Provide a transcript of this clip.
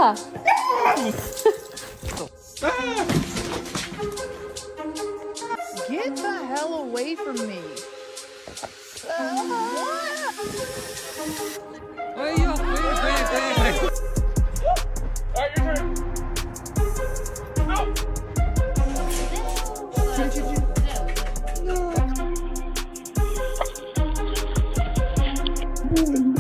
Get the hell away from me. Wait, yo, wait. Alright, your turn. No. No.